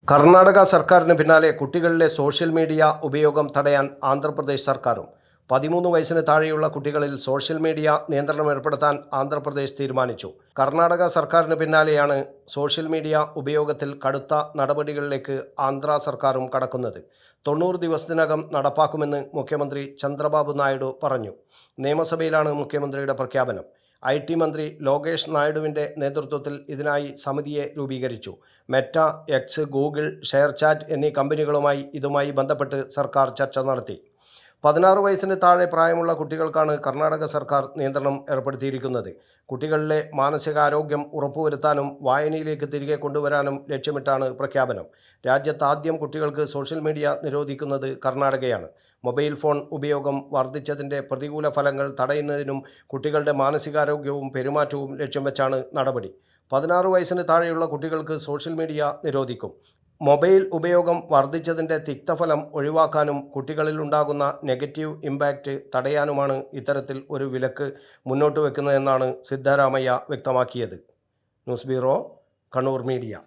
കർണാടക സർക്കാരിന് പിന്നാലെ കുട്ടികളിലെ സോഷ്യൽ മീഡിയ ഉപയോഗം തടയാൻ ആന്ധ്രാപ്രദേശ് സർക്കാരും 13 വയസ്സിന് താഴെയുള്ള കുട്ടികളിൽ സോഷ്യൽ മീഡിയ നിയന്ത്രണം ഏർപ്പെടുത്താൻ ആന്ധ്രാപ്രദേശ് തീരുമാനിച്ചു. കർണാടക സർക്കാരിന് പിന്നാലെയാണ് സോഷ്യൽ മീഡിയ ഉപയോഗത്തിൽ കടുത്ത നടപടികളിലേക്ക് ആന്ധ്ര സർക്കാരും കടക്കുന്നത്. 90 ദിവസത്തിനകം നടപ്പാക്കുമെന്ന് മുഖ്യമന്ത്രി ചന്ദ്രബാബു നായിഡു പറഞ്ഞു. നിയമസഭയിലാണ് മുഖ്യമന്ത്രിയുടെ പ്രഖ്യാപനം. IT മന്ത്രി ലോകേഷ് നായിഡുവിൻ്റെ നേതൃത്വത്തിൽ ഇതിനായി സമിതിയെ രൂപീകരിച്ചു. മെറ്റ, എക്സ്, ഗൂഗിൾ, ഷെയർചാറ്റ് എന്നീ കമ്പനികളുമായി ഇതുമായി ബന്ധപ്പെട്ട് സർക്കാർ ചർച്ച നടത്തി. 16 വയസ്സിന് താഴെ പ്രായമുള്ള കുട്ടികൾക്കാണ് കർണാടക സർക്കാർ നിയന്ത്രണം ഏർപ്പെടുത്തിയിരിക്കുന്നത്. കുട്ടികളിലെ മാനസികാരോഗ്യം ഉറപ്പുവരുത്താനും വായനയിലേക്ക് തിരികെ കൊണ്ടുവരാനും ലക്ഷ്യമിട്ടാണ് പ്രഖ്യാപനം. രാജ്യത്ത് ആദ്യം കുട്ടികൾക്ക് സോഷ്യൽ മീഡിയ നിരോധിക്കുന്നത് കർണാടകയാണ്. മൊബൈൽ ഫോൺ ഉപയോഗം വർദ്ധിച്ചതിൻ്റെ പ്രതികൂല ഫലങ്ങൾ തടയുന്നതിനും കുട്ടികളുടെ മാനസികാരോഗ്യവും പെരുമാറ്റവും ലക്ഷ്യം വെച്ചാണ് നടപടി. 16 വയസ്സിന് താഴെയുള്ള കുട്ടികൾക്ക് സോഷ്യൽ മീഡിയ നിരോധിക്കും. മൊബൈൽ ഉപയോഗം വർദ്ധിച്ചതിൻ്റെ തിക്തഫലം ഒഴിവാക്കാനും കുട്ടികളിൽ ഉണ്ടാകുന്ന നെഗറ്റീവ് ഇമ്പാക്റ്റ് തടയാനുമാണ് ഇത്തരത്തിൽ ഒരു വിലക്ക് മുന്നോട്ട് വെക്കുന്നതെന്നാണ് സിദ്ധരാമയ്യ വ്യക്തമാക്കിയത്. News bureau, Kannur media.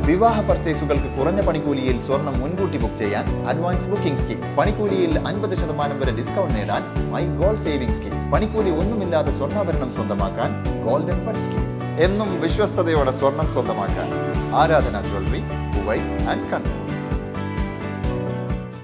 വിവാഹ പർച്ചേസുകൾക്ക് കുറഞ്ഞ പണിക്കൂലിയിൽ സ്വർണം മുൻകൂട്ടി ബുക്ക് ചെയ്യാൻ അഡ്വാൻസ് ബുക്കിംഗ് സ്കീം. പണിക്കൂലിയിൽ 50% വരെ ഡിസ്കൗണ്ട് നേടാൻ മൈ ഗോൾഡ് സേവിംഗ് സ്കീം. പണിക്കൂലി ഒന്നുമില്ലാതെ സ്വർണ്ണാഭരണം സ്വന്തമാക്കാൻ ഗോൾഡൻ ബഡ് സ്കീം. എന്നും വിശ്വസ്തയോടെ സ്വർണം സ്വന്തമാക്കാൻ ആരാധന ജ്വല്ലറി, കുവൈറ്റ് ആൻഡ് കണ്ണൂർ.